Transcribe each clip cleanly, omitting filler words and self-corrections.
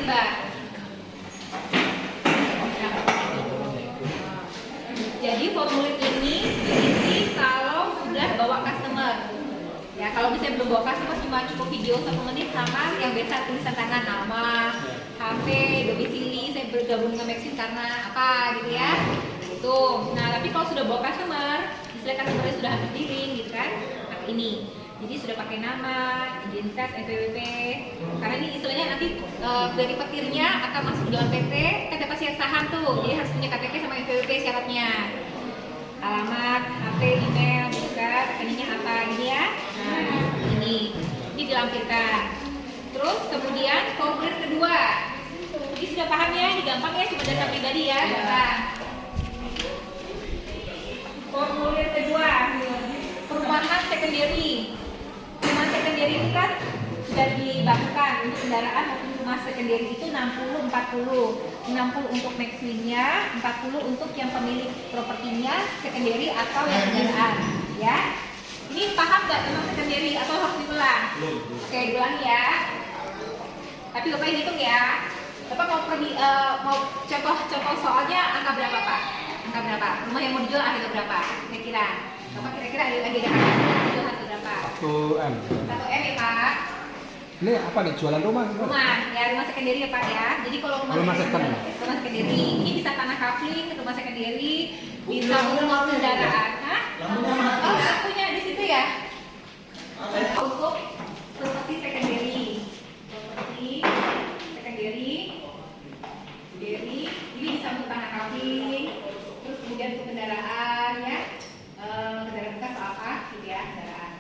Mbak. Jadi formulir ini diisi kalau sudah bawa customer. Ya, kalau misalnya belum bawa customer cuma cukup video 1 menit sama yang biasa tulisan tangan, nama, HP, domisili, saya bergabung dengan Maxwin karena apa gitu ya. Itu. Nah, tapi kalau sudah bawa customer, misalnya customernya sudah habis dealing gitu kan, pakai ini. Jadi sudah pakai nama, identitas, NPWP. Karena ini istilahnya nanti dari petirnya akan masuk dalam PT, kan dapat share saham tuh. Jadi harus punya KTP sama NPWP syaratnya. Alamat, HP, email, juga rekeningnya apa ini ya. Nah, ini dilampirkan. Terus kemudian formulir kedua. Ini sudah paham ya, ini gampang ya, cuma data pribadi ya, gampang. Formulir kedua, perumahan secondary. Perumahan secondary itu kan sudah dibagikan untuk kendaraan maupun rumah secondary itu 60-40. 60 untuk Maxwin-nya, 40 untuk yang pemilik propertinya secondary atau yang kendaraan ya. Ini paham nggak tentang secondary atau harus diulang? Oke, diulang ya. Tapi Bapak hitung ya. Bapak mau contoh soalnya angka berapa Pak? Angka berapa? Rumah yang mau dijual harga berapa? Kira-kira. Bapak kira-kira lagi ada harga berapa? 1M. 1M ya Pak. Ini apa nih, jualan rumah? Rumah, ya rumah secondary ya Pak ya. Jadi kalau rumah secondary ini bisa tanah kafling, rumah secondary, bisa rumah kendaraan. Hah? Oh, lampunya di situ ya. Untuk properti secondary. Properti secondary. Ini bisa untuk tanah kafling, terus kemudian untuk kendaraan ya. Kendaraan bekas apa gitu ya, kendaraan.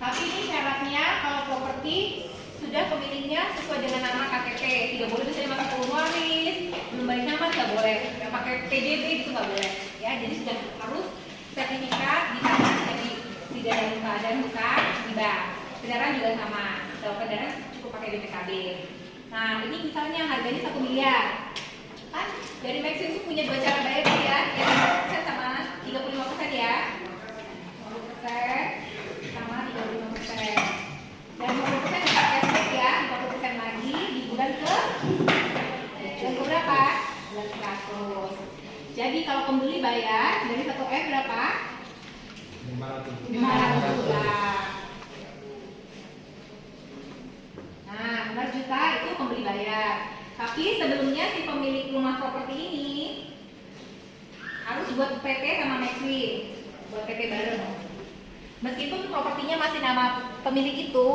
Tapi ini syaratnya kalau properti sudah pemiliknya sesuai dengan nama KTP, tidak boleh misalnya pakai pengurus, belum balik nama tidak boleh, yang pakai PJB itu nggak boleh, ya. Jadi sudah harus sertifikat di tangan, jadi tidak dalam keadaan bukan di bank. Kendaraan juga sama, kalau kendaraan cukup pakai BPKB. Nah ini misalnya harganya 1 miliar, kan dari Maxwin itu punya 2 cara bayar ya, yang 50% sama 35% ya, 50% sama 35%. Dan 50% bisa cashback ya, 50% lagi di bulan ke berapa? Bulan 100. Jadi kalau pembeli bayar dari 1M berapa? 500 juta. Nah, 500 juta itu pembeli bayar. Tapi sebelumnya si pemilik rumah properti ini harus buat PT sama Maxwin, buat PT bareng. Meskipun propertinya masih nama pemilik itu,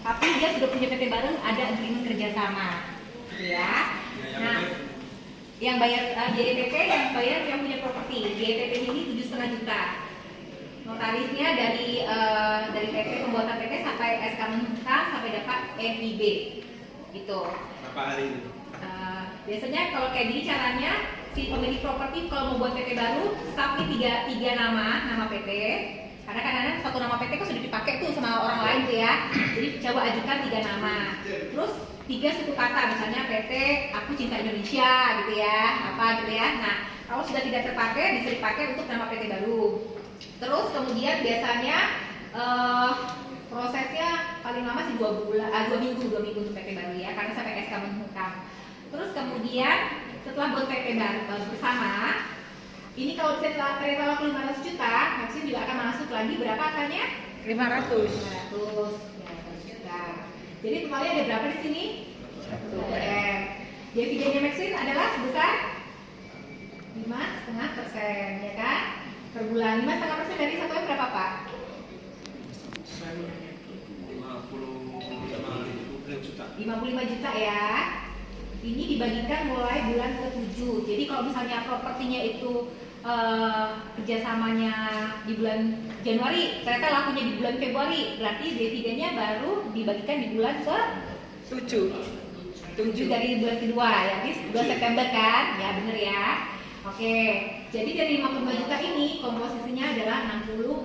tapi dia sudah punya PT bareng, ada agreement kerjasama, ya. Nah, yang bayar JPP, yang bayar yang punya properti. JPP ini 7,5 juta. Notarisnya dari PT, pembuatan PT sampai SK menghutang sampai dapat NIB, gitu. Berapa hari itu? Biasanya kalau kayak gini caranya, si pemilik properti kalau mau buat PT baru, submit tiga nama PT. Karena kadang-kadang satu nama PT kan sudah dipakai tuh sama orang lain tuh ya. Jadi coba ajukan 3 nama. Terus 3 suku kata, misalnya PT Aku Cinta Indonesia gitu ya, apa gitu ya. Nah, kalau sudah tidak terpakai bisa dipakai untuk nama PT baru. Terus kemudian biasanya prosesnya paling lama sih 2 minggu untuk PT baru ya, karena sampai SK menghutang. Terus kemudian setelah buat PT baru bersama, ini kalau setelah terima laku 500 juta, Maxwin juga akan masuk lagi berapa angkanya? 500 juta. Jadi totalnya ada berapa di sini? 1M. Dividennya Maxwin adalah sebesar 5,5%, ya kan? Per bulan 5,5% dari 1M berapa Pak? 55 juta ya. Ini dibagikan mulai bulan ke-7. Jadi kalau misalnya propertinya itu kerjasamanya di bulan Januari, ternyata lakunya di bulan Februari, berarti dividennya baru dibagikan di bulan ke-7 dari bulan kedua, ya, di 2 September kan? Ya bener ya. Oke, jadi dari 55 juta ini komposisinya adalah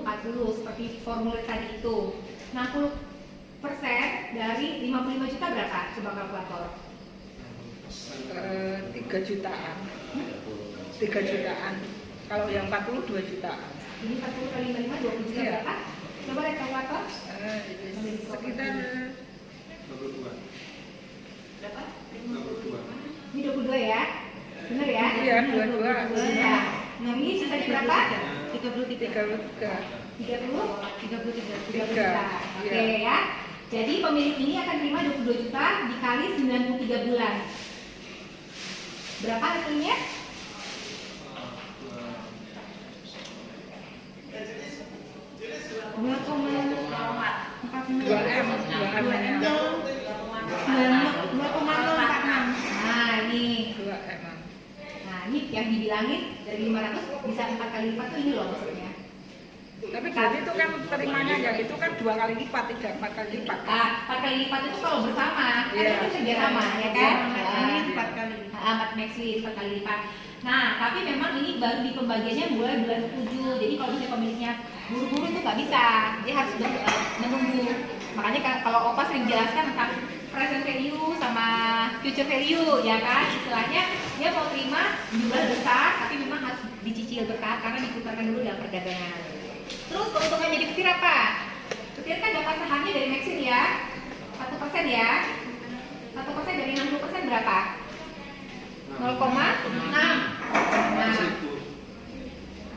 60-40 seperti formulir tadi itu. 60% dari 55 juta berapa? Coba kalkulator. 3 jutaan. 3 jutaan. Kalau yang 40 2 juta. Ini 40 kali 5 20 juta berapa? Coba lihat kalkulator. Sekitar 22. Berapa? 22 Ini 22 ya? Bener ya? Iya, 22. Ya. Nah ini sisanya berapa? 33. 33 Tiga. Oke Iya. ya. Jadi pemilik ini akan terima 22 juta dikali 93 bulan. Berapa hasilnya? Dua koma 2,046. Nah ini. 2M. Nah ini yang dibilangin dari 500 bisa 4 kali lipat tuh ini loh maksudnya. Tapi berarti itu kan terimanya yang itu kan 2 kali lipat, 4 kali lipat. Nah, 4 kali lipat itu kalau bersama, kan Iya. itu kerja sama, ya kan? Iya. 4 kali lipat. 4 maxi, 4 kali lipat. Nah, tapi memang ini baru di pembagiannya mulai bulan 7. Jadi kalau misalnya pemiliknya buru-buru itu nggak bisa, dia harus menunggu. Makanya kalau Opa sering jelaskan tentang present value sama future value, ya kan? Istilahnya dia mau terima jumlah besar, tapi memang harus dicicil bertahap karena diputarkan dulu dalam perdagangan. Terus keuntungan jadi petir apa? Petir kan dapat sahamnya dari Maxim ya, 1% ya. 1% dari 60% berapa? 0,6. Nah,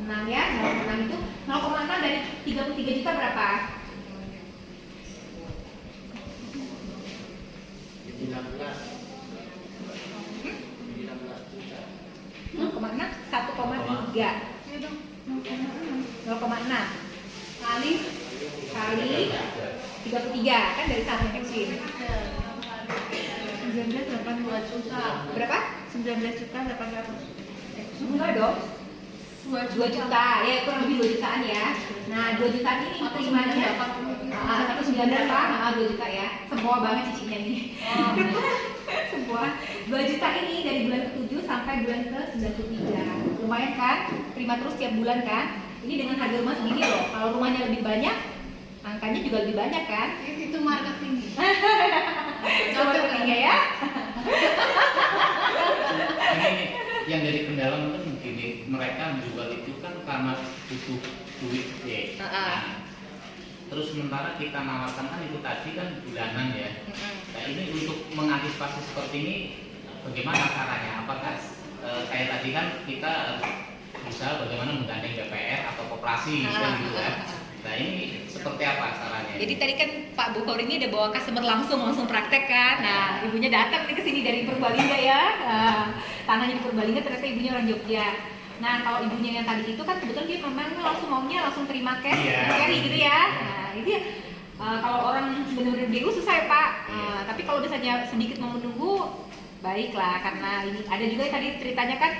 6 ya, 0,6 itu 0,6 dari 33 juta berapa? 0,6 1,3 0,6 kali 33 kan dari saham Maxim. 1982 juta. Berapa? 19.800. Enggak dong. 2 juta, ya kurang lebih 2 jutaan ya. Nah 2 jutaan ini terimanya 198, 2 juta ya. Semua banget cicinya ini. Semua 2 juta ini dari bulan ke-7 sampai bulan ke-93. Lumayan kan? Terima terus tiap bulan kan? Ini dengan harga rumah segini loh. Kalau rumahnya lebih banyak, angkanya juga lebih banyak kan? Itu marketing. Coba marketingnya ya. Ini yang dari kendala mungkin begini, mereka menjual itu kan karena butuh duit ya. Nah, terus sementara kita nawarkan kan itu tadi kan bulanan ya. Nah ini untuk mengantisipasi seperti ini bagaimana caranya? Apakah kayak tadi kan kita bisa bagaimana menggandeng DPR atau koperasi kan gitu kan? Nah ini seperti apa caranya? Jadi tadi kan Pak Bogor ini ada bawa customer langsung praktek kan. Nah ibunya datang nih ke sini dari Purbalingga ya. Nah, tanahnya di Purbalingga ternyata ibunya orang Jogja. Nah kalau ibunya yang tadi itu kan kebetulan dia memang langsung terima cash, carry gitu ya. Nah itu ya, kalau orang benar-benar BU susah ya Pak. Tapi kalau misalnya sedikit mau menunggu, baiklah karena ini ada juga tadi ceritanya kan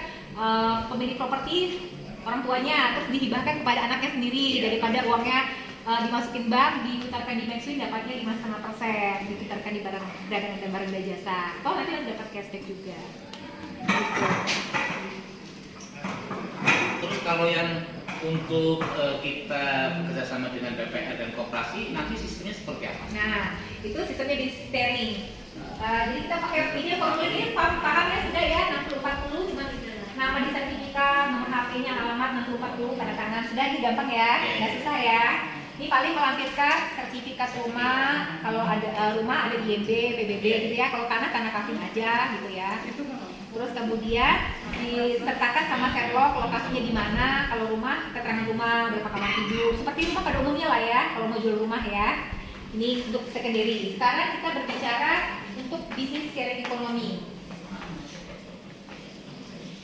pemilik properti orang tuanya terus dihibahkan kepada anaknya sendiri daripada uangnya dimasukin bank, diputarkan di Maxwin dapatnya 5,5%, diputarkan di barang dagangan dan barang dan jasa. Toh nanti harus dapat cashback juga. Terus kalau yang untuk kita bekerjasama dengan BPR dan koperasi nanti sistemnya seperti apa? Nah, itu sistemnya di sharing. Jadi kita pakai ini formulir ini pahamnya sudah ya 6040 cuma nama di sertifikat, nomor HP-nya, alamat 6040 tanda tangan sudah ini gampang ya, nggak susah ya. Ini paling melampirkan sertifikat rumah, kalau ada rumah ada IMB, PBB gitu ya. Kalau tanah kafling aja gitu ya. Terus kemudian disertakan sama Sherlock lokasinya di mana. Kalau rumah keterangan rumah berapa kamar tidur, seperti rumah pada umumnya lah ya. Kalau mau jual rumah ya. Ini untuk secondary. Sekarang kita berbicara untuk bisnis sharing ekonomi.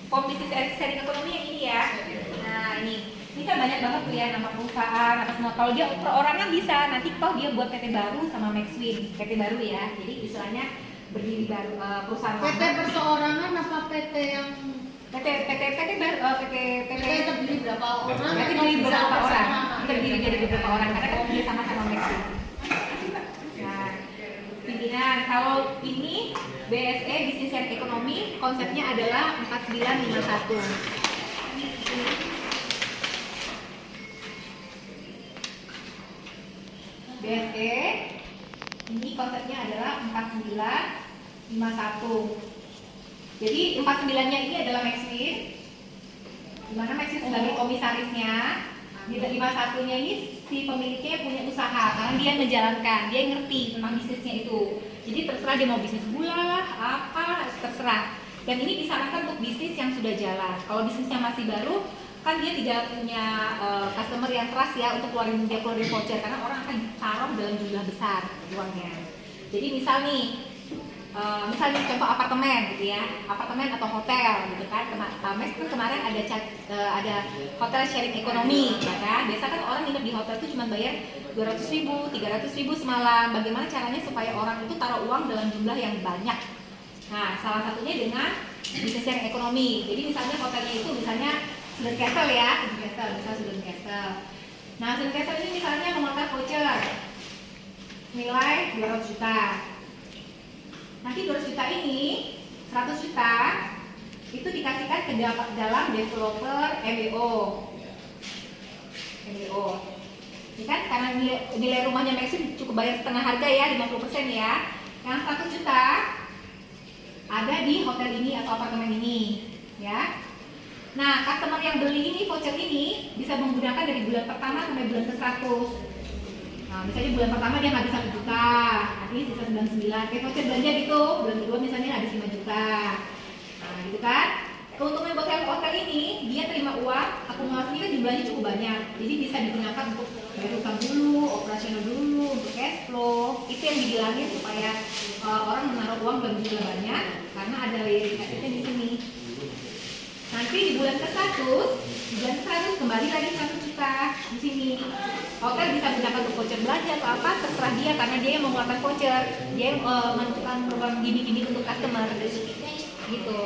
Form bisnis sharing ekonomi yang ini ya. Nah ini kan banyak banget tuh ya nama perusahaan, apa semua. Kalau dia perorangan bisa, nanti toh dia buat PT baru sama Maxwin, PT baru ya. Jadi istilahnya berdiri baru perusahaan. PT perseorangan apa PT yang PT terdiri berapa orang? Nanti dari beberapa orang, terdiri dari beberapa orang karena kan dia sama Maxwin. Nah, pimpinan kalau ini BSE Bisnis dan Ekonomi konsepnya adalah 4951. BSE ini konsepnya adalah 4951. Jadi 49-nya ini adalah Maxwin, di mana Maxwin sebagai komisarisnya. Di 51-nya ini si pemiliknya punya usaha karena dia menjalankan, dia ngerti tentang bisnisnya itu. Jadi terserah dia mau bisnis gula, apa terserah. Dan ini disarankan untuk bisnis yang sudah jalan. Kalau bisnisnya masih baru, kan dia tidak punya customer yang trust ya untuk keluarin voucher, karena orang akan taruh dalam jumlah besar uangnya. Jadi misal nih, misalnya contoh apartemen gitu ya, apartemen atau hotel gitu kan. Mes kan kemarin ada hotel sharing ekonomi, ya kan. Biasa kan orang nginep di hotel itu cuma bayar 200.000, 300.000 semalam. Bagaimana caranya supaya orang itu taruh uang dalam jumlah yang banyak? Nah, salah satunya dengan bisnis sharing ekonomi. Jadi misalnya hotelnya itu misalnya Student Castle ya, Student Castle. Nah, Student Castle ini misalnya mengeluarkan voucher nilai 200 juta. Nanti 200 juta ini 100 juta itu dikasihkan ke dalam developer MBO. Ini kan karena nilai rumahnya Maxim cukup bayar setengah harga ya, 50% ya. Yang 100 juta ada di hotel ini atau apartemen ini, ya. Nah, customer yang beli ini voucher ini bisa menggunakan dari bulan pertama sampai bulan ke-100. Nah, misalnya bulan pertama dia habis 1 juta, nanti sisa 99. Kayak voucher belanja gitu, bulan kedua misalnya habis 5 juta. Nah, gitu kan? Keuntungan buat hotel ini, dia terima uang, akumulasinya kan jumlahnya cukup banyak. Jadi bisa digunakan untuk bayar utang dulu, operasional dulu, untuk cash flow. Itu yang dibilangin supaya orang menaruh uang dalam jumlah banyak, karena ada layering asetnya di sini. Nanti di bulan ke-100 kembali lagi 1 juta di sini. Hotel bisa menggunakan untuk voucher belanja atau apa, terserah dia, karena dia yang mengeluarkan voucher, dia yang menentukan program gimmick untuk customer, gitu.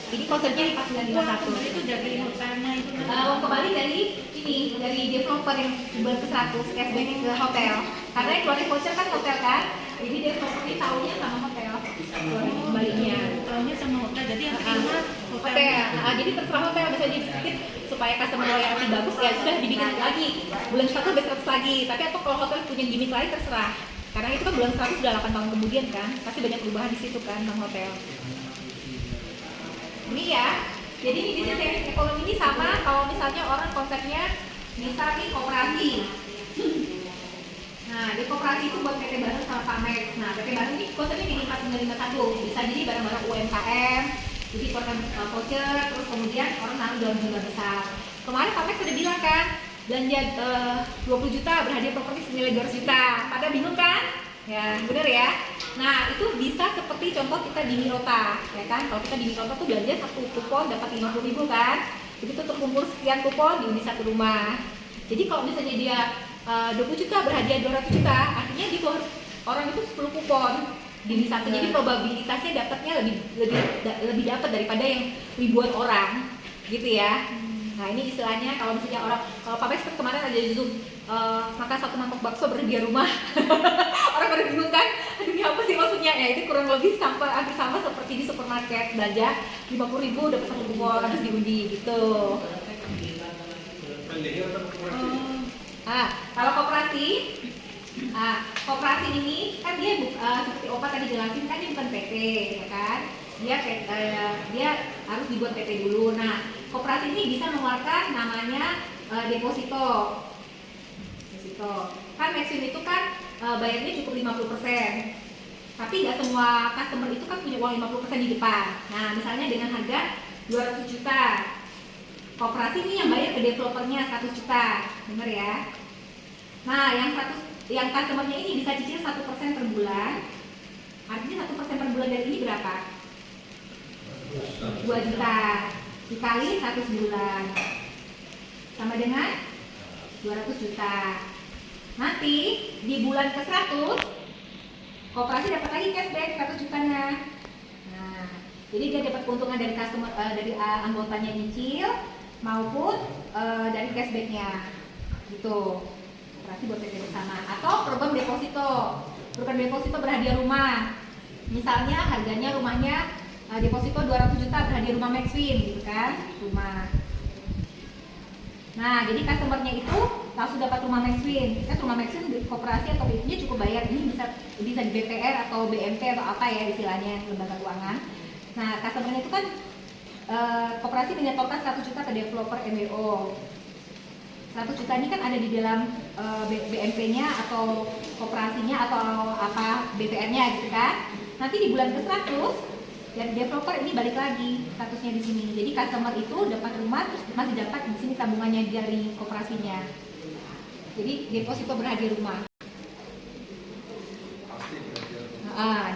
Jadi konsepnya di 4951 itu dari hotelnya itu. Kembali dari ini, dari developer yang bulan ke-100 cashback ke hotel. Karena yang keluarin voucher kan hotel kan, jadi developer ini tahunya sama hotel. Kembalinya Tahunya sama hotel, jadi yang terima hotel. Jadi terserah hotel bisa dibikin supaya customer loyalty bagus ya sudah dibikin lagi. Bulan 1 lebih 100 lagi. Tapi apa kalau hotel punya gimmick lain terserah. Karena itu kan bulan 100 udah 8 tahun kemudian kan, pasti banyak perubahan di situ kan tentang hotel. Ini ya, jadi ini bisnis sharing ekonomi ini sama kalau misalnya orang konsepnya misal nih koperasi. Nah, di koperasi itu buat PT bareng sama Pak Max. Nah, PT bareng ini konsepnya di 4951, bisa jadi barang-barang UMKM, jadi program voucher, terus kemudian orang naruh dalam jumlah besar. Kemarin Pak Max sudah bilang kan, belanja 20 juta berhadiah properti senilai 200 juta. Pada bingung kan? Ya, bener ya. Nah, itu bisa seperti contoh kita di Mirota, ya kan? Kalau kita di Mirota tuh belanja 1 kupon dapat 50.000 kan? Begitu terkumpul sekian kupon diundi 1 rumah. Jadi kalau misalnya dia 20 juta berhadiah 200 juta, artinya dia orang itu 10 kupon diundi 1. Jadi probabilitasnya dapatnya lebih dapat daripada yang ribuan orang, gitu ya. Nah, ini istilahnya kalau misalnya kalau Pak Bex kan kemarin ada di Zoom makan 1 mangkok bakso berhadiah rumah. Orang pada bingung kan, ini apa sih maksudnya? Ya itu kurang lebih hampir sama seperti di supermarket, belanja 50.000 dapat 1 kupon habis diundi gitu. Kalau koperasi, koperasi ini kan dia seperti Opa tadi jelasin kan dia bukan PT, ya kan? Dia harus dibuat PT dulu. Nah, koperasi ini bisa mengeluarkan namanya deposito. Kan Maxim itu kan bayarnya cukup 50%. Tapi nggak semua customer itu kan punya uang 50% di depan. Nah, misalnya dengan harga 200 juta. Koperasi ini yang bayar ke developernya 100 juta. Bener ya? Nah, yang customernya ini bisa cicil 1% per bulan. Artinya 1% per bulan dari ini berapa? 2 juta dikali 100 bulan sama dengan 200 juta. Nanti di bulan ke-100 koperasi dapat lagi cashback 100 jutanya. Nah, jadi dia dapat keuntungan dari customer dari anggotanya nyicil maupun dari cashbacknya gitu. Koperasi buat PT bersama atau program deposito. Program deposito berhadiah rumah. Misalnya harganya rumahnya deposito 200 juta berhadiah rumah Maxwin gitu kan, rumah. Nah, jadi customernya itu langsung dapat rumah Maxwin. Kan rumah Maxwin di koperasi atau BI-nya cukup bayar. Ini bisa di BPR atau BMT atau apa ya istilahnya, lembaga keuangan. Nah, customernya itu kan koperasi menyetorkan 100 juta ke developer MBO. 100 juta ini kan ada di dalam BMP-nya atau koperasinya atau apa BPR-nya gitu kan. Nanti di bulan ke-100 Dan developer ini balik lagi statusnya di sini. Jadi customer itu dapat rumah terus masih dapat di sini tabungannya dari koperasinya. Jadi deposito berharga rumah.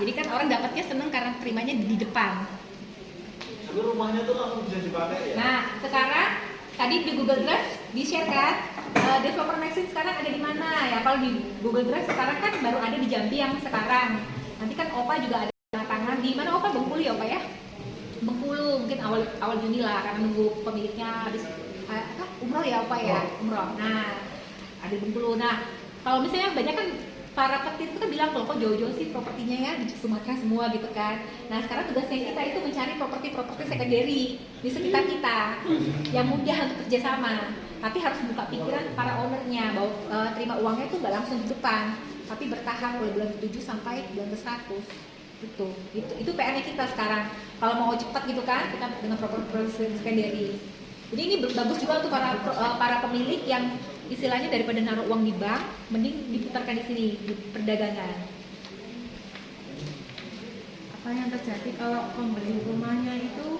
Jadi kan orang dapatnya seneng karena terimanya di depan. Tapi rumahnya tuh langsung bisa dipakai ya? Nah, sekarang tadi di Google Drive di-share kan developer Maxwin sekarang ada di mana ya? Kalau di Google Drive sekarang kan baru ada di Jambi yang sekarang. Nanti kan Opa juga ada tangan di mana Opa? Bengkulu ya Opa ya? Bengkulu mungkin awal Juni lah karena nunggu pemiliknya habis umroh ya Opa ya? Umroh. Nah, ada di Bengkulu. Nah, kalau misalnya banyak kan para petir itu kan bilang kok jauh-jauh sih propertinya ya di Sumatera semua gitu kan. Nah sekarang tugasnya kita itu mencari properti-properti secondary di sekitar kita yang mudah untuk kerjasama. Tapi harus buka pikiran para ownernya bahwa terima uangnya itu nggak langsung di depan, tapi bertahap mulai bulan 7 sampai bulan ke-100. Itu PR-nya kita sekarang. Kalau mau cepat gitu kan kita dengan properti secondary. Jadi ini bagus juga untuk para pemilik yang istilahnya daripada naruh uang di bank, mending diputarkan di sini di perdagangan. Apa yang terjadi kalau pembeli rumahnya itu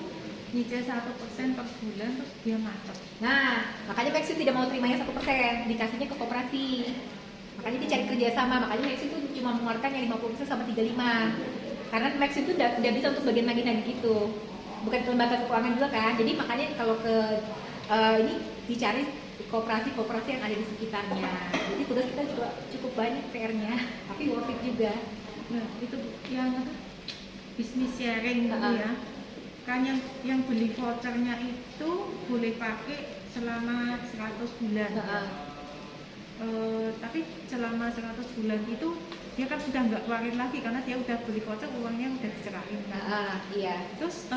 nyicil 1% per bulan terus dia macet? Nah, makanya Maxwin tidak mau terimanya 1%, dikasihnya ke koperasi. Makanya dia cari kerjasama, makanya Maxwin tuh cuma mengeluarkan yang 50% sama 35%. Karena Maxwin tuh tidak bisa untuk bagian nagih-nagih gitu. Bukan ke lembaga keuangan juga kan, jadi makanya kalau ke ini dicari koperasi-koperasi yang ada di sekitarnya. Jadi tugas kita juga cukup banyak PR-nya, tapi worth it juga. Nah, itu yang apa? Bisnis sharing gitu ya. Kan yang beli vouchernya itu boleh pakai selama 100 bulan. Tapi selama 100 bulan itu dia kan sudah nggak keluarin lagi karena dia udah beli voucher, uangnya udah diserahin kan. Iya. Terus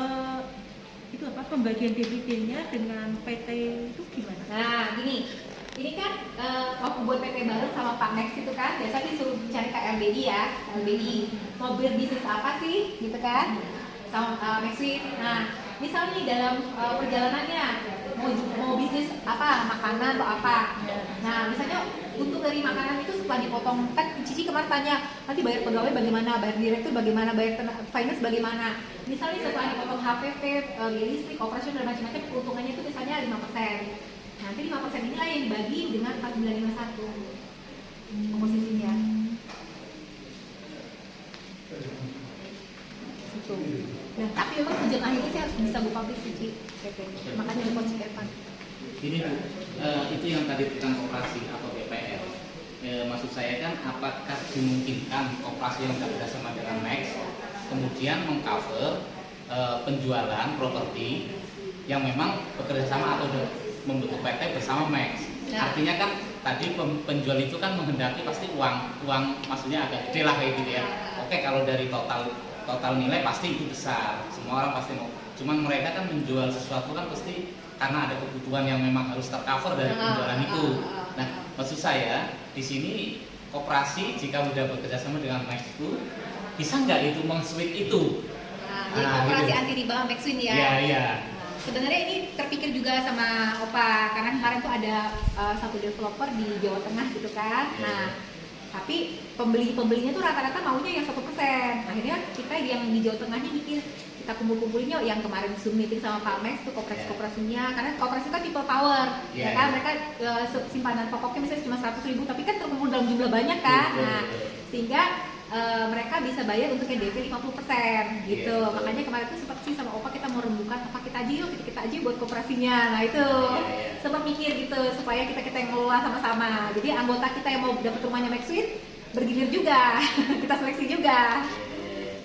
itu apa pembagian dividennya dengan PT itu gimana? Nah, gini, ini kan waktu buat PT baru sama Pak Max itu kan biasa disuruh cari KLBI ya, KLBI mobil bisnis apa sih, gitu kan, sama Maxwin. Nah, misalnya nih dalam perjalanannya mau bisnis apa, makanan atau apa. Nah, misalnya untuk dari makanan itu setelah dipotong, kan Cici kemarin tanya nanti bayar pegawai bagaimana, bayar direktur bagaimana, bayar finance bagaimana. Misalnya setelah dipotong HPP, biaya listrik, operasional dan macam-macam, keuntungannya itu misalnya 5%. Nanti 5% inilah yang dibagi dengan 4951 komposisinya. Gitu. Nah, tapi memang tujuan akhirnya sih harus bisa buka Cici PT. Makanya ada kunci Evan. Ini Bu, itu yang tadi tentang koperasi atau BPR. Maksud saya kan apakah dimungkinkan koperasi yang bekerja sama dengan Max kemudian mengcover penjualan properti yang memang bekerja sama atau membentuk PT bersama Max. Nah. Artinya kan tadi penjual itu kan menghendaki pasti uang maksudnya agak gede lah kayak gitu ya. Oke, kalau dari total nilai pasti itu besar, semua orang pasti mau. Cuman mereka kan menjual sesuatu kan pasti karena ada kebutuhan yang memang harus tercover dari penjualan itu. Nah, maksud saya di sini koperasi jika sudah bekerja sama dengan Max itu bisa nggak itu meng-switch itu? Jadi koperasi gitu. anti riba Maxwin ya. Iya. Sebenarnya ini terpikir juga sama Opa karena kemarin tuh ada satu developer di Jawa Tengah gitu kan. Nah, tapi pembelinya tuh rata-rata maunya yang 1%. Akhirnya kita yang di Jawa Tengahnya mikir kita kumpul-kumpulinnya yang kemarin Zoom meeting sama Pak Max tuh koperasi-koperasinya, karena koperasi kan people power, ya kan mereka simpanan pokoknya misalnya cuma 100.000 tapi kan terkumpul dalam jumlah banyak kan. Nah, sehingga mereka bisa bayar untuk yang DP 50% gitu. Makanya kemarin tuh sempat sih sama Opa kita mau rembukan apa kita aja yuk, kita aja buat koperasinya. Nah itu sempat mikir gitu supaya kita yang ngelola sama-sama. Jadi anggota kita yang mau dapat rumahnya Maxwin bergilir juga, kita seleksi juga.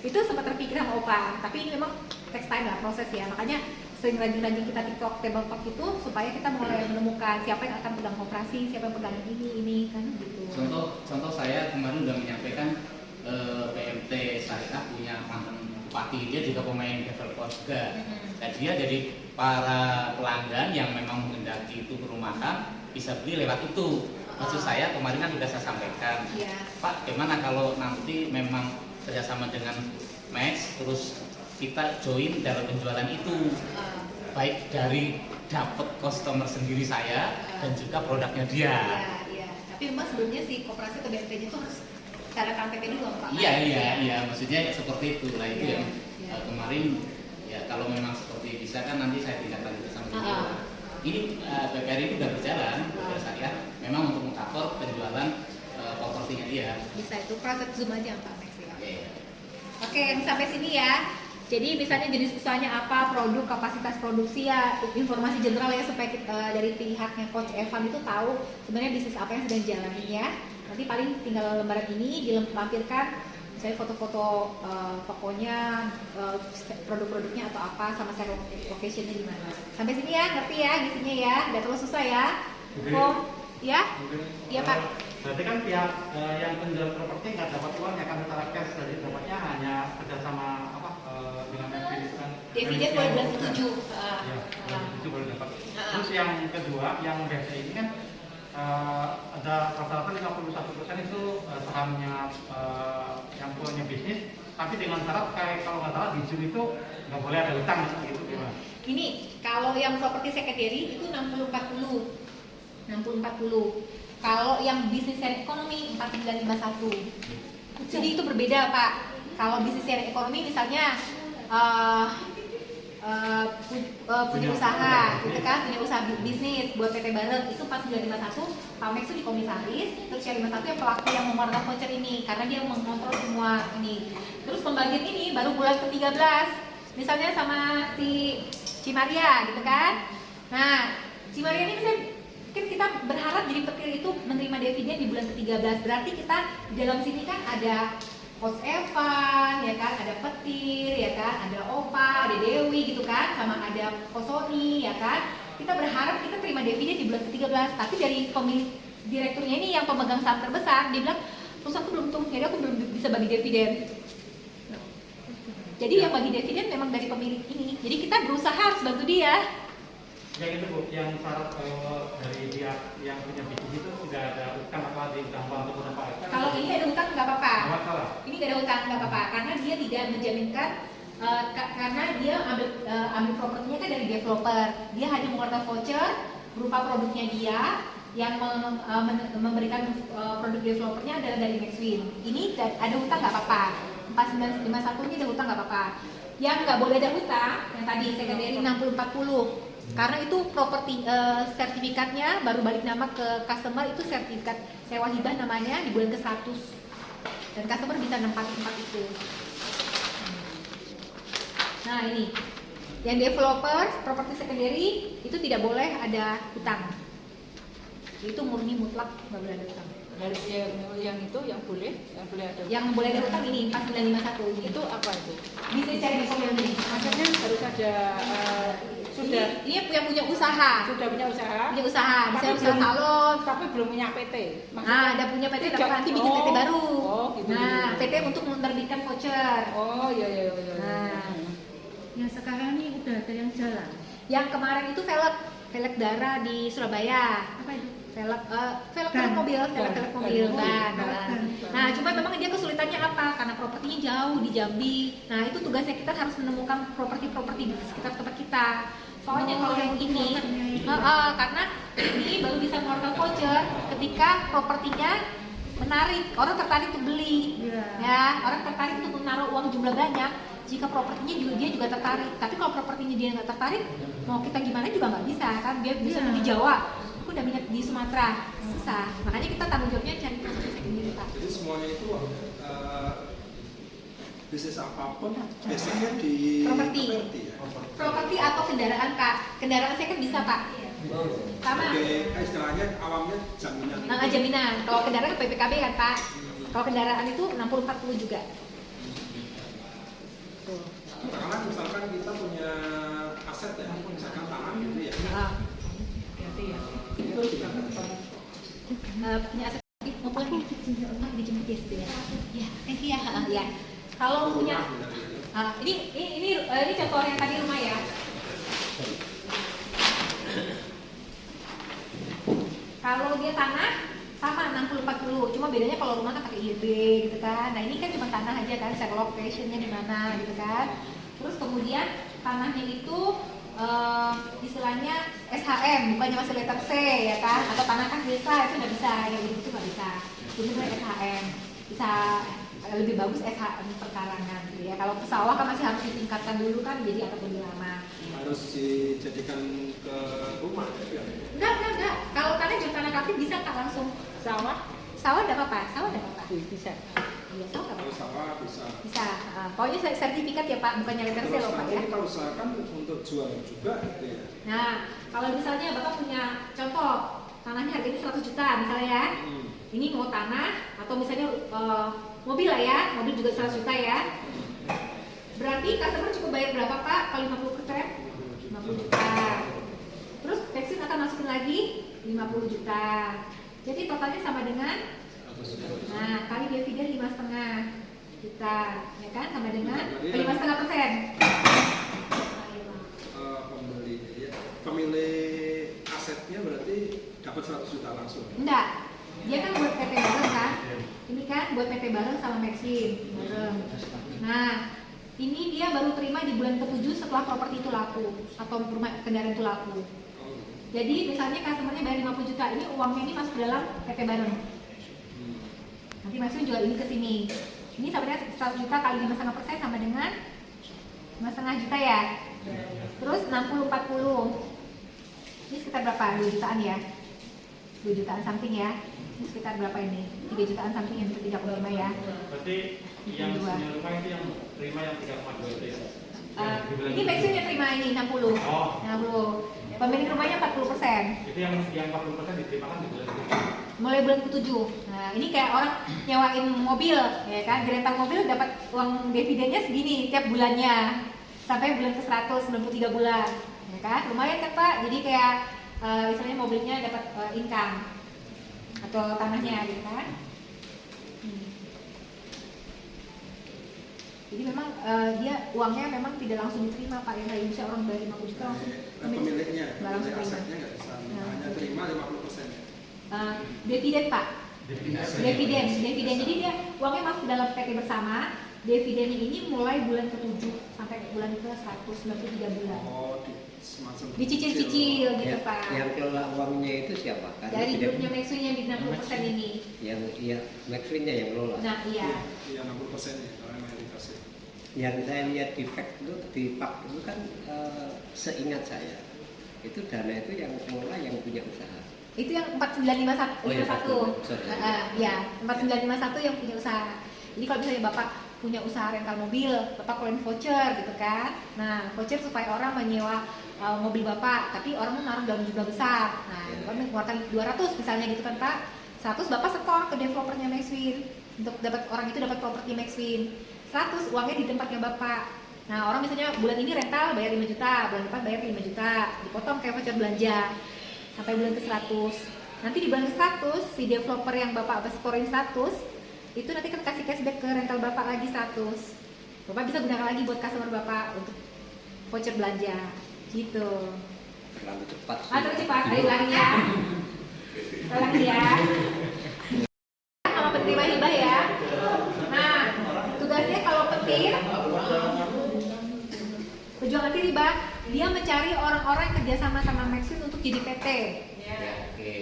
Itu sempat terpikir sama Opa. Tapi ini memang text time lah proses ya. Makanya sering rajin-rajin kita TikTok table talk itu supaya kita mulai menemukan siapa yang akan pegang koperasi, siapa yang pegang ini kan gitu. Contoh saya kemarin udah menyampaikan PMT Syariah punya mantan bupati, dia juga pemain developer juga. Dan dia jadi para pelanggan yang memang menghendaki itu perumahan bisa beli lewat itu. Maksud saya kemarin kan sudah saya sampaikan, Pak, gimana kalau nanti memang kerjasama dengan Max, terus kita join dalam penjualan itu, baik dari dapat customer sendiri saya dan juga produknya dia. Iya. Tapi memang sebelumnya si koperasi atau BMT-nya itu harus cara KPP dulu Pak. Iya, maksudnya seperti itu lah itu ya. kemarin ya kalau memang seperti bisa kan nanti saya tindak lanjut sama beliau. Ini PPR ini sudah berjalan, sudah syariah memang untuk mengcover penjualan propertinya dia. Bisa itu private zoom aja Pak Max ya. Iya. Oke, yang sampai sini ya. Jadi misalnya jenis usahanya apa, produk, kapasitas produksi ya, informasi general ya supaya kita, dari pihaknya Coach Evan itu tahu sebenarnya bisnis apa yang sedang dijalanin ya. Nanti paling tinggal lembaran ini dilampirkan misalnya foto-foto tokonya, produk-produknya atau apa, sama share locationnya di mana. Sampai sini ya, ngerti ya isinya ya, nggak terlalu susah ya. Ya? Iya Pak. Berarti kan pihak yang penjual properti nggak dapat uang ya kan secara cash, jadi dapatnya hanya kerjasama apa dengan Dividen boleh bulan ke-7. Ya, itu boleh dapat. Terus yang kedua, yang biasa ini kan ada rata-rata 51% itu sahamnya yang punya bisnis, tapi dengan syarat kayak kalau nggak salah di Zoom itu nggak boleh ada utang gitu gimana? Ini kalau yang properti secondary itu 60-40. Kalau yang bisnis sharing ekonomi 4951. Jadi itu berbeda Pak. Kalau bisnis sharing ekonomi misalnya punya usaha, gitu kan, punya usaha bisnis buat PT bareng itu 4951. Pak Max itu di komisaris, terus sharing 51 yang pelaku yang memorder voucher ini karena dia mengontrol semua ini. Terus pembagian ini baru bulan ke-13. Misalnya sama si Cimaria gitu kan. Nah, Cimaria ini bisa kan kita berharap jadi petir itu menerima dividen di bulan ke-13. Berarti kita di dalam sini kan ada Coach Evan, ya kan, ada petir, ya kan, ada Opa, ada Dewi gitu kan, sama ada Kosoni, ya kan. Kita berharap kita terima dividen di bulan ke-13. Tapi dari pemilik direkturnya ini yang pemegang saham terbesar, dia bilang perusahaanku belum tumbuh, jadi aku belum bisa bagi dividen. Jadi yang bagi dividen memang dari pemilik ini. Jadi kita berusaha harus bantu dia. Yang itu Bu, yang syarat dari dia yang punya bisnis itu tidak ada utang apa di utang untuk apa? Kalau ini ada utang nggak apa-apa. Nggak masalah. Ini nggak ada utang nggak apa-apa karena dia tidak menjaminkan karena dia ambil propertinya kan dari developer. Dia hanya mengeluarkan voucher berupa produknya dia yang memberikan produk developernya adalah dari Maxwin. Ini ada utang nggak apa-apa. 4951 ini ada utang nggak apa-apa. Yang nggak boleh ada utang yang tadi secondary 6040. Karena itu properti sertifikatnya baru balik nama ke customer, itu sertifikat sewa hibah namanya di bulan ke-100 dan customer bisa nempatin tempat itu. Nah ini yang developer properti secondary itu tidak boleh ada utang, itu murni mutlak nggak boleh ada utang. Dari yang itu yang boleh ada. Yang boleh ada utang ini 4951 ini. Itu apa itu? Bisnis sharing ekonomi. Maksudnya harus ada sudah ini yang punya usaha. Punya usaha. Punya usaha, Tapi bisa usaha salon. Tapi belum punya PT. Nah, ada punya PT tapi nanti bikin PT baru. Oh, gitu. Nah, PT untuk menerbitkan voucher. Oh, iya. Nah, Yang sekarang ini udah ada yang jalan. yang kemarin itu velg darah di Surabaya. Apa itu? Velg mobil. Nah, cuma memang dia kesulitannya apa? Karena propertinya jauh di Jambi. Nah, itu tugasnya kita harus menemukan properti-properti di sekitar tempat kita. Soalnya kalau yang ini, karena ini baru bisa mengeluarkan voucher ketika propertinya menarik, orang tertarik untuk beli, ya, orang tertarik untuk menaruh uang jumlah banyak. Jika propertinya juga dia juga tertarik, tapi kalau propertinya dia nggak tertarik, mau kita gimana juga nggak bisa kan? Dia bisa di Jawa, aku udah minat di Sumatera, susah. Makanya kita tanggung jawabnya cari properti secondary Pak. Jadi semuanya itu bisnis apapun basicnya di Properti. ya. Properti atau kendaraan Pak, kendaraan saya kan bisa Pak. Sama. Sebagai istilahnya awamnya jaminan. Jaminan. Kalau kendaraan PPKB kan Pak. Kalau kendaraan itu 60-40 juga. Tuh. Karena misalkan kita punya aset ya, misalkan tanah gitu ya. Itu tidak Punya aset mau pulang dijemput ya sebenarnya. Ya, thank you ya. Ya. Kalau punya ini contoh yang tadi rumah ya. Kalau dia tanah sama 60-40, cuma bedanya kalau rumah kan pakai IB gitu kan. Nah ini kan cuma tanah aja kan, share locationnya di mana gitu kan. Terus kemudian tanahnya itu istilahnya SHM, bukannya masih letter C ya kan, atau tanah kas desa itu nggak bisa, yang itu nggak bisa. Jadi SHM bisa lebih bagus SHM perkarangan gitu ya. Kalau pesawat kan masih harus ditingkatkan dulu kan jadi atau lebih lama. Harus dijadikan ke rumah ya? Enggak. Kalau kalian jual tanah kapit bisa tak langsung Sawah sawah enggak apa-apa, sawah enggak apa-apa. bisa. Iya, sawah enggak Kalau apa-apa. sawah bisa. Bisa. Pokoknya sertifikat ya Pak, bukannya letter Terus sale loh Pak ya. nanti kita usahakan untuk jual juga gitu ya. Nah, kalau misalnya Bapak punya contoh tanahnya harganya 100 juta misalnya ya. Ini mau tanah atau misalnya mobil lah ya, mobil juga 100 juta ya. Berarti customer cukup bayar berapa Pak? Kalau 50%? 50 juta. Terus Maxwin akan masukin lagi 50 juta. Jadi totalnya sama dengan, nah kali dividen 5,5 juta, ya kan? Sama dengan 5,5%. Pembeli, ya. Pemilik asetnya berarti dapat 100 juta langsung. Enggak, dia kan buat PT bareng kan? Ini kan buat PT bareng sama Maxwin bareng. Nah, ini dia baru terima di bulan ke-7 setelah properti itu laku atau rumah kendaraan itu laku. Jadi misalnya customernya bayar 50 juta, ini uangnya ini masuk ke dalam PT bareng. Nanti Maxwin jual ini ke sini. Ini sebenarnya 100 juta kali 5,5% sama dengan 5,5 juta ya. Terus 60-40. Ini sekitar berapa? 2 jutaan ya. 2 jutaan something ya. Ini sekitar berapa ini? 3 jutaan something yang bisa 35 ya. Berarti yang punya rumah itu yang terima yang 3,2 itu ya? Ini Maxwin yang terima ini 60. Oh. 60. Pemilik rumahnya 40%. Itu yang 40% diterimakan di bulan itu. Mulai bulan ke-7. Nah, ini kayak orang nyewain mobil, ya kan? Di rental mobil dapat uang dividennya segini tiap bulannya. Sampai bulan ke-100, 93 bulan. Ya kan? Lumayan kan, Pak? Jadi kayak istilahnya mobilnya dapat income atau tanahnya gitu kan. Jadi memang dia uangnya memang tidak langsung diterima Pak, yang kayak bisa orang bayar 50 juta langsung Pemiliknya, nggak langsung pemilik terima. asetnya nggak bisa, hanya terima 50% ya. Dividen Pak, dividen. Jadi dia uangnya masuk dalam PT bersama. Dividennya ini mulai bulan ke-7 sampai bulan ke-193 bulan. Oh, semacam Dicicil-cicil gitu Ya, Pak. yang kelola uangnya itu siapa? Karena Dari tidak- grupnya Maxwin yang di 60% ini. yang Maxwin-nya yang kelola. Nah iya. Iya 60% ya, karena mayoritasnya. Yang saya lihat di fact itu di FAQ itu kan seingat saya itu dana itu yang kelola yang punya usaha. Itu yang 4951. Oh, iya, sorry. Ya, 4951 yang punya usaha. Jadi kalau misalnya Bapak punya usaha rental mobil, Bapak keluarin voucher gitu kan. Nah, voucher supaya orang menyewa mobil Bapak, tapi orang mau naruh dalam jumlah besar. Nah, Bapak mengeluarkan 200 misalnya gitu kan Pak. 100 Bapak setor ke developernya Maxwin untuk dapat orang itu dapat properti Maxwin. 100 uangnya di tempatnya Bapak. Nah, orang misalnya bulan ini rental bayar 5 juta, bulan depan bayar 5 juta, dipotong kayak voucher belanja sampai bulan ke-100. Nanti di bulan ke-100 si developer yang Bapak setorin 100 itu nanti kan kasih cashback ke rental Bapak lagi 100. Bapak bisa gunakan lagi buat customer Bapak untuk voucher belanja gitu. Terlalu cepat. Terlalu cepat, ayo lari ya. Lari ya. Sama penerima hibah ya. Nah, tugasnya kalau petir pejuang anti riba, dia mencari orang-orang yang kerjasama sama Maxwin untuk jadi PT. Ya, oke.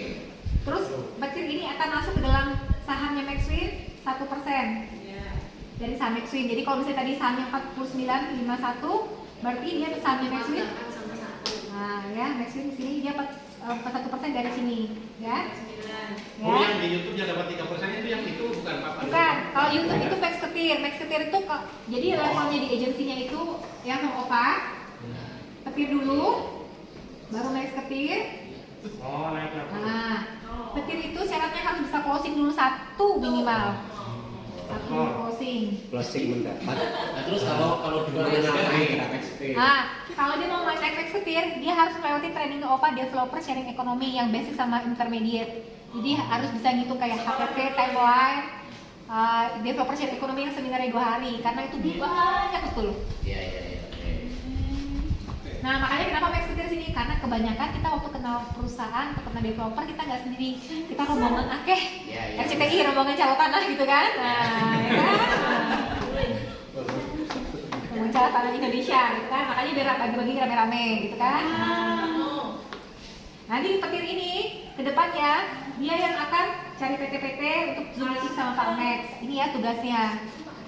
Terus petir ini akan masuk ke dalam sahamnya Maxwin 1% dari saham Maxwin. Jadi kalau misalnya tadi sahamnya 4951, berarti dia sahamnya Maxwin. Nah, ya Maxwin di sini dia 1% dari sini, ya. Oh, yang di YouTube yang dapat 3% itu yang itu bukan Pak? Bukan, kalau YouTube itu Max Ketir itu jadi levelnya di agensinya itu yang sama Opa, Ketir dulu, baru Max Ketir. Oh, naik level. Nah, Petir itu syaratnya harus bisa closing dulu 1 minimal. 1 closing. Closing mendapat. Nah, terus kalau dua Nah, kalau dia mau naik Max Ketir, dia harus melewati training OPA developer sharing ekonomi yang basic sama intermediate. Jadi harus bisa ngitung kayak HPP, timeline, developer sharing ekonomi yang seminarnya 2 hari, karena itu banyak betul. Iya. Oke. Nah, makanya kenapa Max Ketir sini? Karena kebanyakan kita waktu kenal perusahaan atau kenal developer, kita nggak sendiri, kita rombongan akeh, Iya. RCTI rombongan calo tanah gitu kan? Nah, ya kan? Rombongan calo tanah Indonesia gitu kan? Makanya biar bagi-bagi rame-rame gitu kan? Nanti di petir ini ke depannya dia yang akan cari PT-PT untuk Zoom meeting sama Pak Max. Ini ya tugasnya.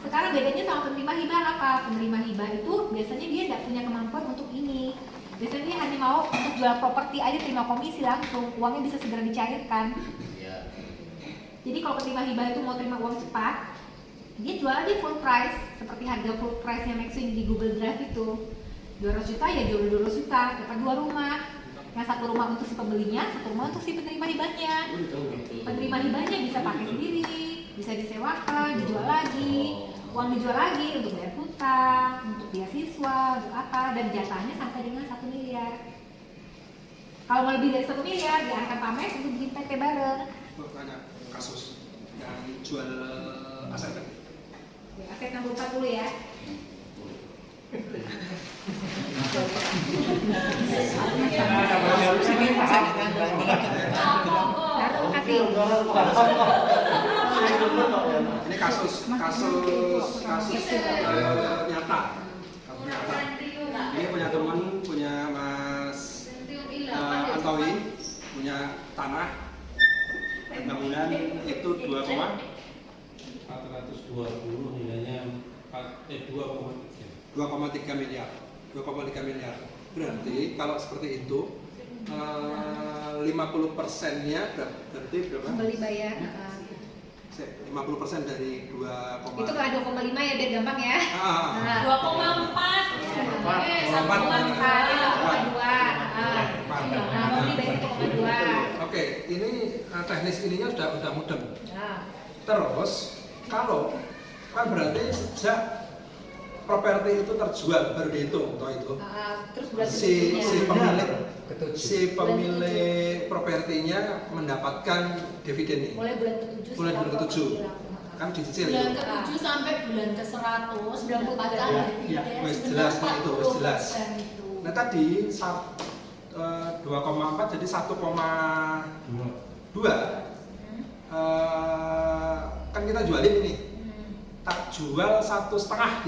Sekarang bedanya sama penerima hibah apa? Penerima hibah itu biasanya dia tidak punya kemampuan untuk ini. Biasanya dia hanya mau untuk jual properti aja, terima komisi langsung, uangnya bisa segera dicairkan. Jadi kalau penerima hibah itu mau terima uang cepat, dia jual aja full price, seperti harga full price-nya Maxwing di Google Drive itu. 200 juta ya jual 200 juta, dapat 2 rumah. Yang satu rumah untuk si pembelinya, satu rumah untuk si penerima hibahnya. Penerima hibahnya bisa pakai sendiri, bisa disewakan, dijual lagi, uang dijual lagi untuk bayar hutang, untuk beasiswa, untuk apa, dan jatahnya sampai dengan 1 miliar. Kalau mau lebih dari 1 miliar, diarahkan Pak Max untuk bikin PT bareng. Banyak kasus yang jual aset. Aset 64 dulu ya. Kasih. Ini kasus nyata. Ini punya teman, punya Mas Antowi, punya tanah bangunan itu 420 nilainya 2,3 miliar. Berarti kalau seperti itu 50%-nya berarti berapa? Kembali bayar. 50% dari 2, Itu kalau 2,5 ya biar gampang ya. 2,4. 2,4. Oke, ini teknis ininya sudah mudeng. Terus kalau kan berarti sejak properti itu terjual baru dihitung toh itu. Terus bulan si pemilik propertinya mendapatkan dividen ini. mulai bulan ke-7 Bulan ke-7 kan dicicil Bulan itu. ke-7 sampai bulan ke-100 mendapatkan Ya, wes jelas itu, wes jelas. Nah tadi 2,4 jadi 1,2 kan kita jualin ini. Tak jual 1,5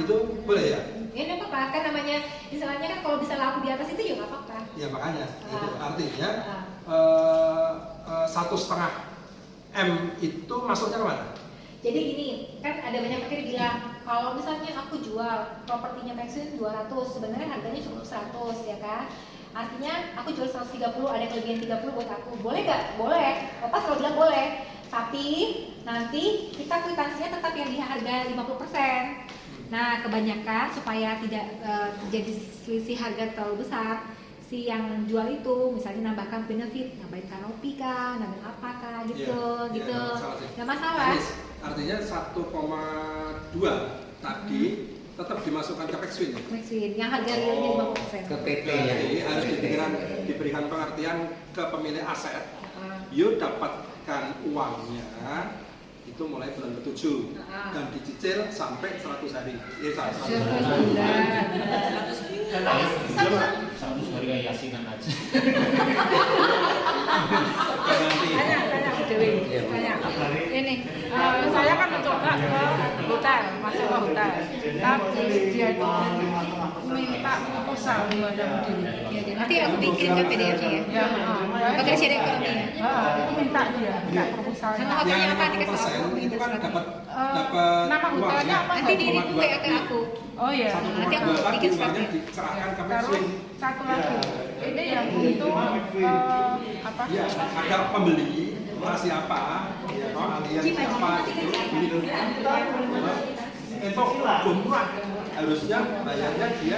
gitu boleh ya? Ya nggak apa-apa, kan namanya istilahnya kan kalau bisa laku di atas itu ya nggak apa-apa. Ya makanya itu artinya 1,5 M itu masuknya kemana? Jadi gini, kan ada banyak pekerja bilang kalau misalnya aku jual propertinya Maxwing 200, sebenarnya harganya cukup 100 ya kan? Artinya aku jual 130, ada kelebihan 30 buat aku. Boleh nggak? Boleh. Bapak selalu bilang boleh. Tapi nanti kita kwitansinya tetap yang di harga 50%. Nah, kebanyakan supaya tidak terjadi selisih harga terlalu besar, si yang jual itu misalnya nambahkan benefit, nambahin kanopi kah, nambahin apa kah gitu, gitu. Nggak masalah. Artinya 1,2 tadi tetap dimasukkan ke Maxwing. Maxwing yang harga realnya 50%. Ke PT ya. Jadi harus diberikan pengertian ke pemilik aset. You dapatkan uangnya itu mulai bulan ke-7 dan dicicil sampai 100 hari. 100 bulan. 100 hari kayak yasinan aja. Ini saya kan mencoba ke hotel, masuk ke hotel, tapi dia itu minta proposal menghadap diri. Nanti aku bikinkan PDF-nya ya. Ya, Pakai sharing ekonomi ya. itu minta dia, minta proposal. Sama hotelnya apa? Dikasih 50% itu kan dapat Nama hotelnya apa? Nanti diri gue ke aku. Oh iya. Nanti aku 1,2 bikin uangnya suratnya. diserahkan ke Terus Maxwing. satu lagi, ini yang untuk apa? Ya, ada pembeli masih apa? Ya, alias apa gitu. Itu murah. Harusnya bayarnya dia